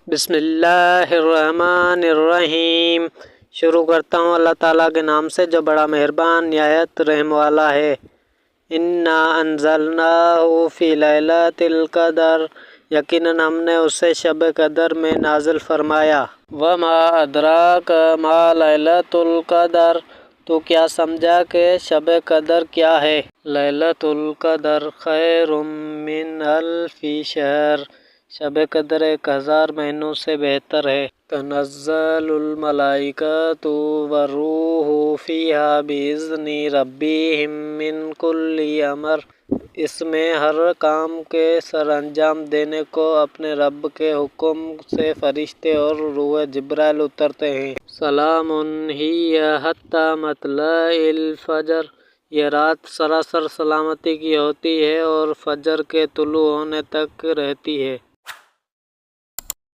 بسم اللہ الرحمن الرحیم۔ شروع کرتا ہوں اللہ تعالیٰ کے نام سے جو بڑا مہربان نہایت رحم والا ہے۔ انا انزلناہ فی لیلۃ القدر، یقیناً ہم نے اسے شب قدر میں نازل فرمایا۔ وما ادراک ما لیلۃ القدر، تو کیا سمجھا کہ شب قدر کیا ہے؟ لیلۃ القدر خیر من الف شہر، شب قدر 1000 مہینوں سے بہتر ہے۔ تنزل الملائکۃ والروح فیہا بإذن ربہم من کل امر، اس میں ہر کام کے سر انجام دینے کو اپنے رب کے حکم سے فرشتے اور روح جبرائیل اترتے ہیں۔ سلام ہی حتی مطلع الفجر، یہ رات سراسر سلامتی کی ہوتی ہے اور فجر کے طلوع ہونے تک رہتی ہے۔